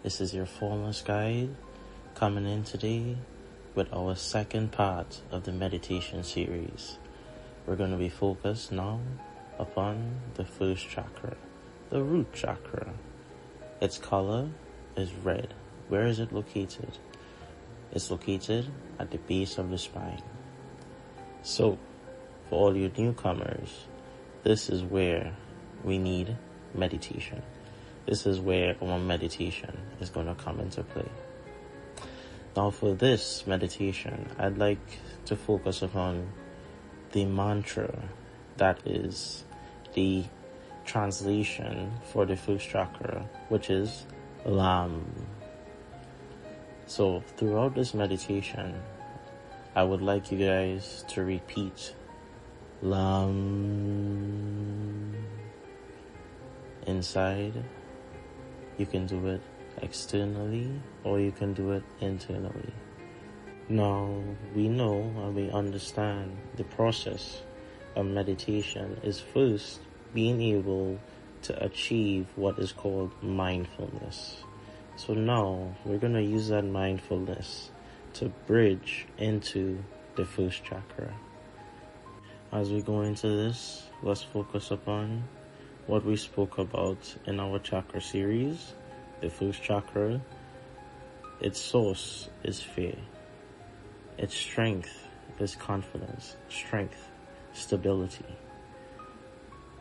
This is your Formless guide coming in today with our second part of the meditation series. We're going to be focused now upon the first chakra, the root chakra. Its color is red. Where is it located? It's located at the base of the spine. So, for all you newcomers, this is where we need meditation. This is where our meditation is going to come into play. Now for this meditation, I'd like to focus upon the mantra that is the translation for the first chakra, which is LAM. So throughout this meditation, I would like you guys to repeat LAM inside. You can do it externally or you can do it internally. Now, we know and we understand the process of meditation is first being able to achieve what is called mindfulness. So now, we're going to use that mindfulness to bridge into the first chakra. As we go into this, let's focus upon what we spoke about in our chakra series. The first chakra, its source is fear. Its strength is confidence, strength, stability.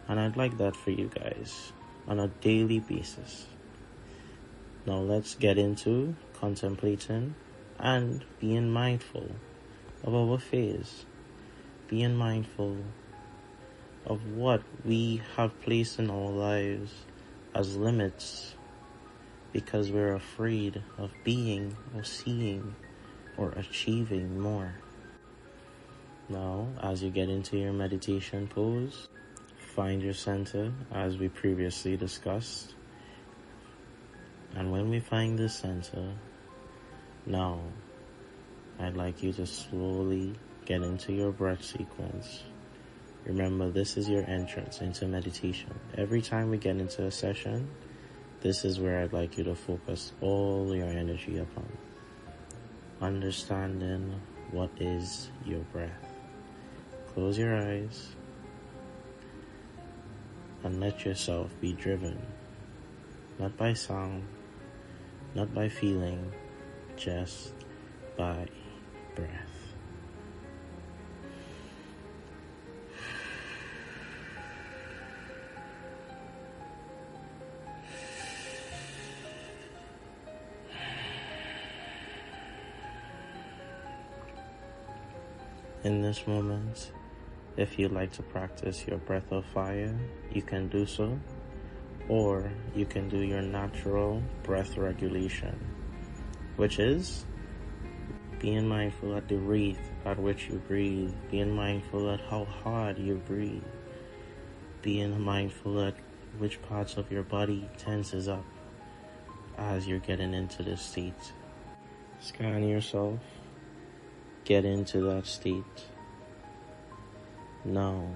And I'd like that for you guys on a daily basis. Now let's get into contemplating and being mindful of our fears. Being mindful of what we have placed in our lives as limits because we're afraid of being or seeing or achieving more. Now, as you get into your meditation pose, find your center as we previously discussed. And when we find the center, now I'd like you to slowly get into your breath sequence. Remember, this is your entrance into meditation. Every time we get into a session, this is where I'd like you to focus all your energy upon. Understanding what is your breath. Close your eyes and let yourself be driven, not by sound, not by feeling, just by breath. In this moment, if you'd like to practice your breath of fire, you can do so, or you can do your natural breath regulation, which is being mindful at the rate at which you breathe, being mindful at how hard you breathe, being mindful at which parts of your body tenses up as you're getting into this state. Scan yourself. Get into that state. Now,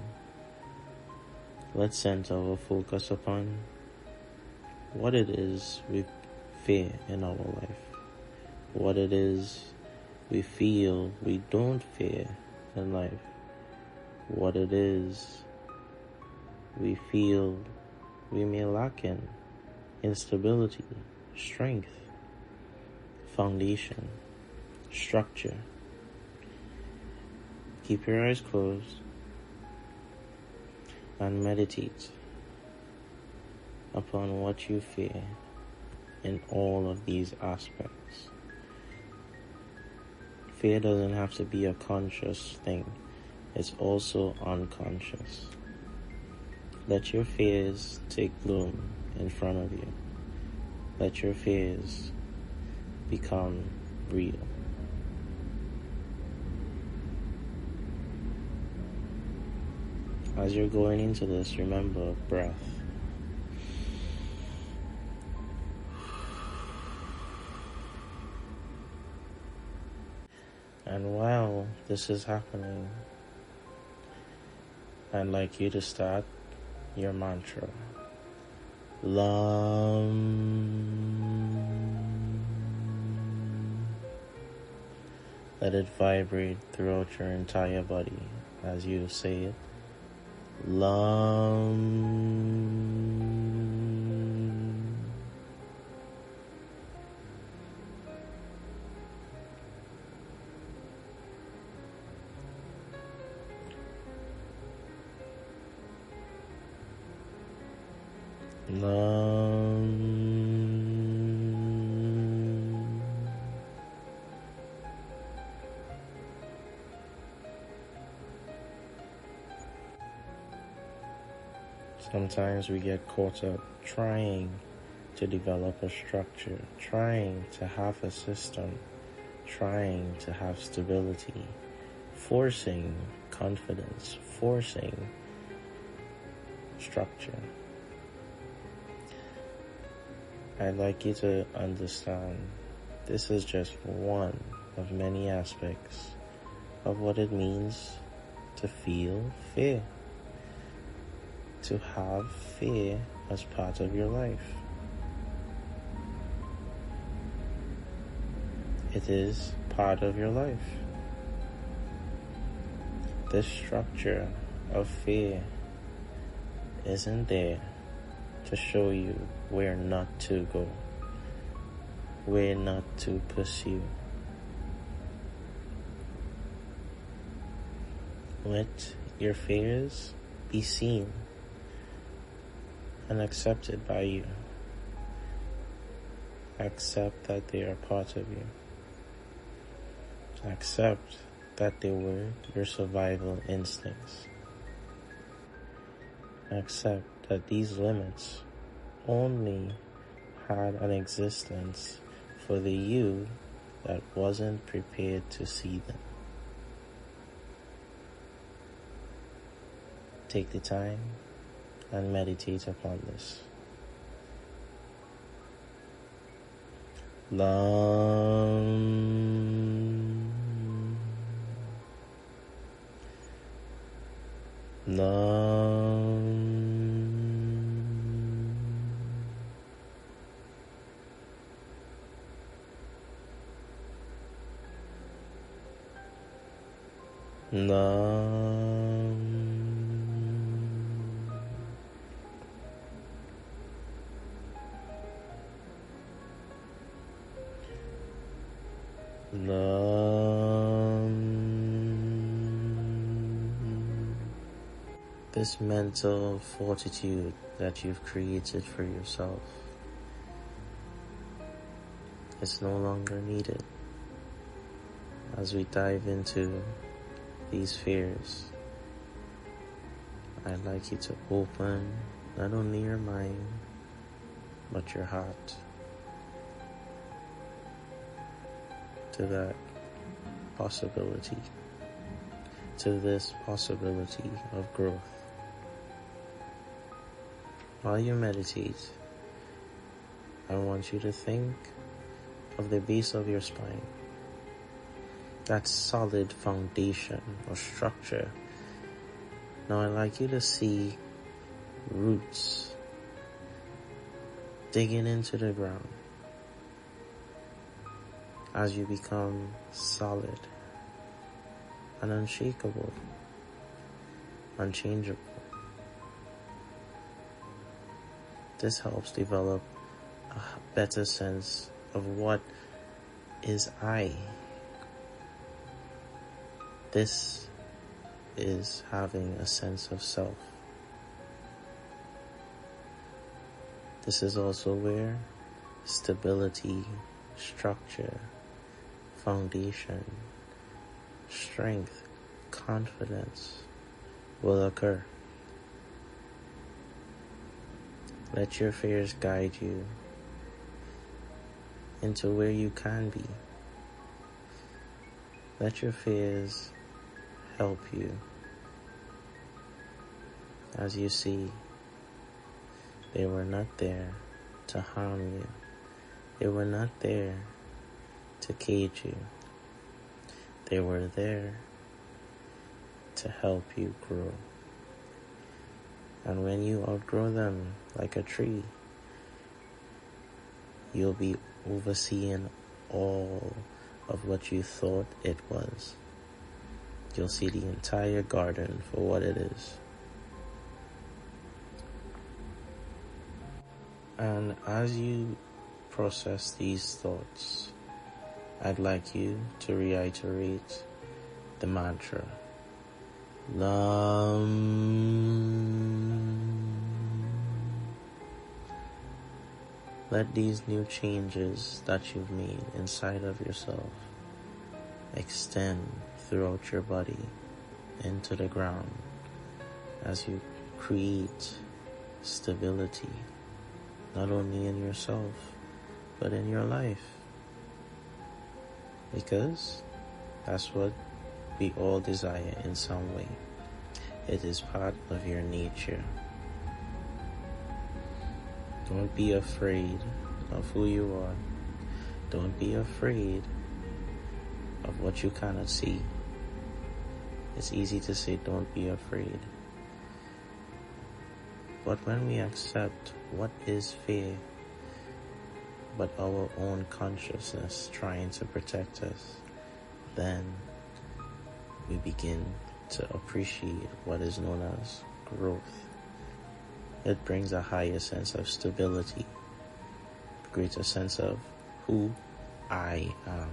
let's center our focus upon what it is we fear in our life. What it is we feel we don't fear in life. What it is we feel we may lack in. Instability, strength, foundation, structure. Keep your eyes closed and meditate upon what you fear in all of these aspects. Fear doesn't have to be a conscious thing. It's also unconscious. Let your fears take bloom in front of you. Let your fears become real. As you're going into this, remember breath. And while this is happening, I'd like you to start your mantra. LAM. Let it vibrate throughout your entire body as you say it. LAM. LAM. Sometimes we get caught up trying to develop a structure, trying to have a system, trying to have stability, forcing confidence, forcing structure. I'd like you to understand this is just one of many aspects of what it means to feel fear, to have fear as part of your life. It is part of your life. This structure of fear isn't there to show you where not to go, where not to pursue. Let your fears be seen and accepted by you. Accept that they are part of you. Accept that they were your survival instincts. Accept that these limits only had an existence for the you that wasn't prepared to see them. Take the time and meditate upon this. LAM. LAM. LAM. This mental fortitude that you've created for yourself is no longer needed. As we dive into these fears, I'd like you to open not only your mind, but your heart to that possibility, to this possibility of growth. While you meditate, I want you to think of the base of your spine, that solid foundation or structure. Now I'd like you to see roots digging into the ground as you become solid and unshakable, unchangeable. This helps develop a better sense of what is I. This is having a sense of self. This is also where stability, structure, foundation, strength, confidence will occur. Let your fears guide you into where you can be. Let your fears help you as you see they were not there to harm you. They were not there to cage you. They were there to help you grow. And when you outgrow them like a tree, you'll be overseeing all of what you thought it was. You'll see the entire garden for what it is. And as you process these thoughts, I'd like you to reiterate the mantra, LAM. Let these new changes that you've made inside of yourself extend throughout your body into the ground as you create stability, not only in yourself, but in your life. Because that's what we all desire in some way. It is part of your nature. Don't be afraid of who you are. Don't be afraid of what you cannot see. It's easy to say don't be afraid. But when we accept what is fear, but our own consciousness trying to protect us, then we begin to appreciate what is known as growth. It brings a higher sense of stability, a greater sense of who I am.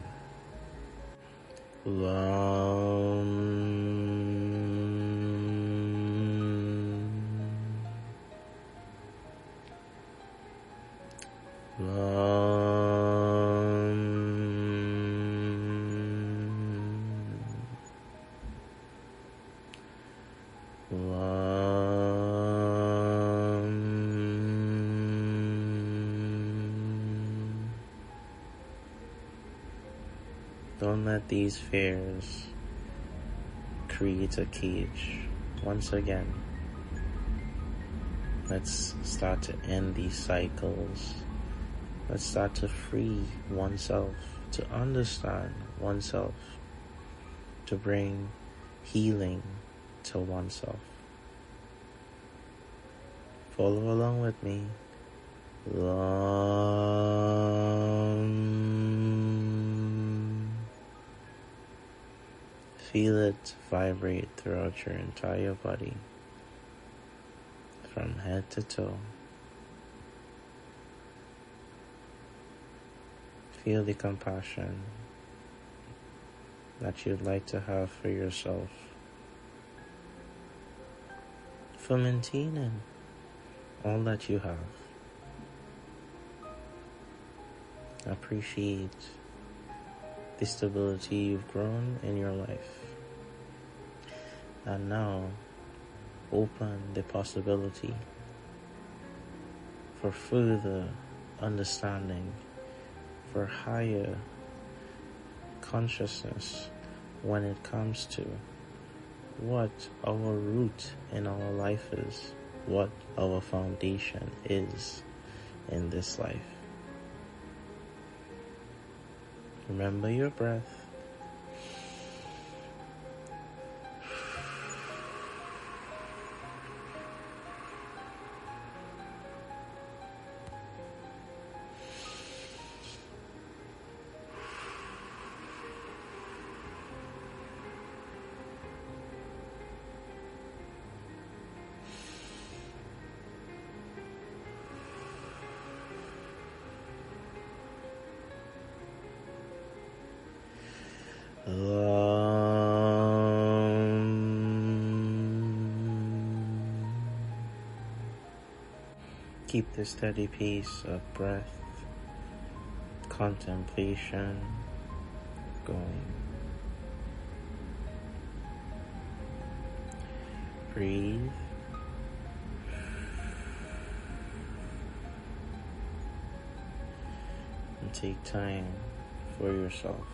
Don't let these fears create a cage. Once again, let's start to end these cycles. Let's start to free oneself, to understand oneself, to bring healing to oneself. Follow along with me. Feel it vibrate throughout your entire body, from head to toe. Feel the compassion that you'd like to have for yourself, for maintaining all that you have. Appreciate the stability you've grown in your life. And now, open the possibility for further understanding, for higher consciousness when it comes to what our root in our life is, what our foundation is in this life. Remember your breath. Keep the steady pace of breath, contemplation going. Breathe. And take time for yourself.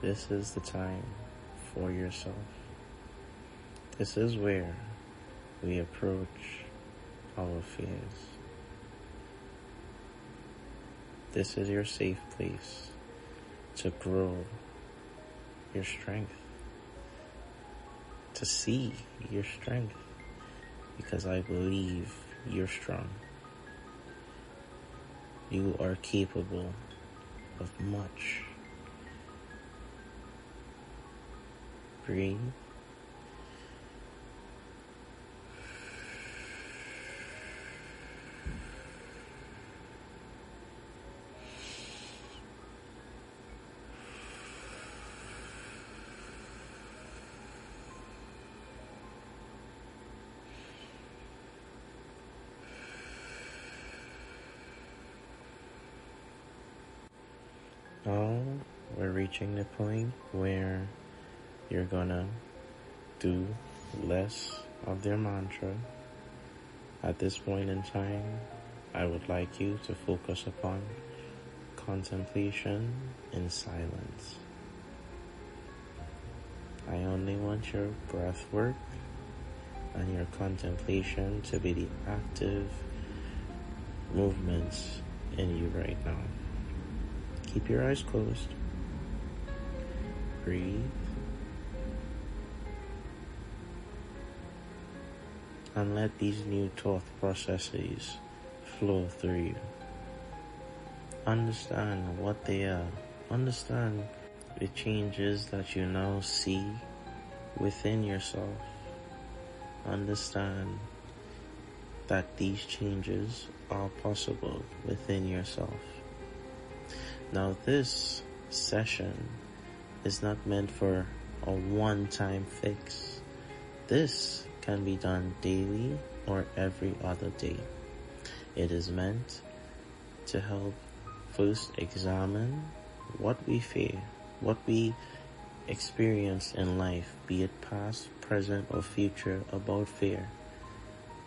This is the time for yourself. This is where we approach our fears. This is your safe place to grow your strength, to see your strength, because I believe you're strong. You are capable of much, Breathe. Now we're reaching the point where you're gonna do less of their mantra. At this point in time, I would like you to focus upon contemplation in silence. I only want your breath work and your contemplation to be the active movements in you right now. Keep your eyes closed. Breathe. And let these new thought processes flow through you. Understand what they are. Understand the changes that you now see within yourself. Understand that these changes are possible within yourself. Now, this session is not meant for a one-time fix. This can be done daily or every other day. It is meant to help first examine what we fear, what we experience in life, be it past, present, or future, about fear,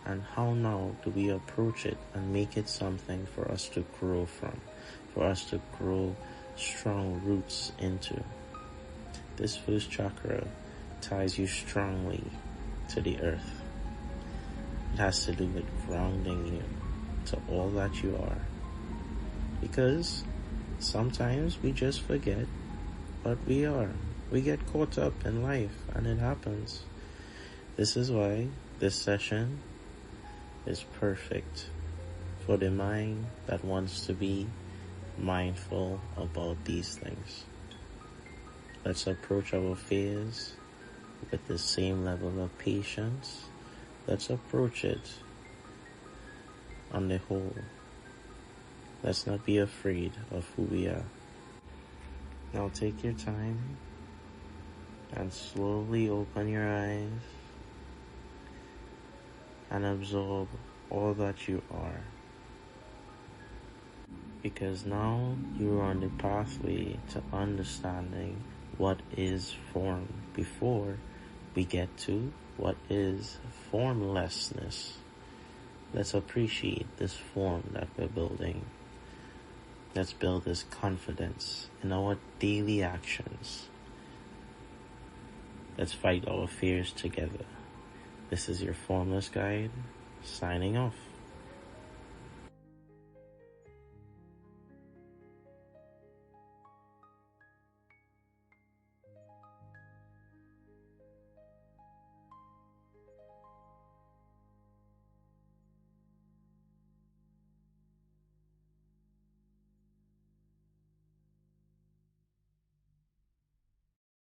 and how now do we approach it and make it something for us to grow from, for us to grow strong roots into. This first chakra ties you strongly to the earth. It has to do with grounding you to all that you are. Because sometimes we just forget what we are. We get caught up in life and it happens. This is why this session is perfect for the mind that wants to be mindful about these things. Let's approach our fears with the same level of patience. Let's approach it on the whole. Let's not be afraid of who we are. Now take your time and slowly open your eyes and absorb all that you are. Because now you're on the pathway to understanding what is form before we get to what is formlessness. Let's appreciate this form that we're building. Let's build this confidence in our daily actions. Let's fight our fears together. This is your Formless guide, signing off.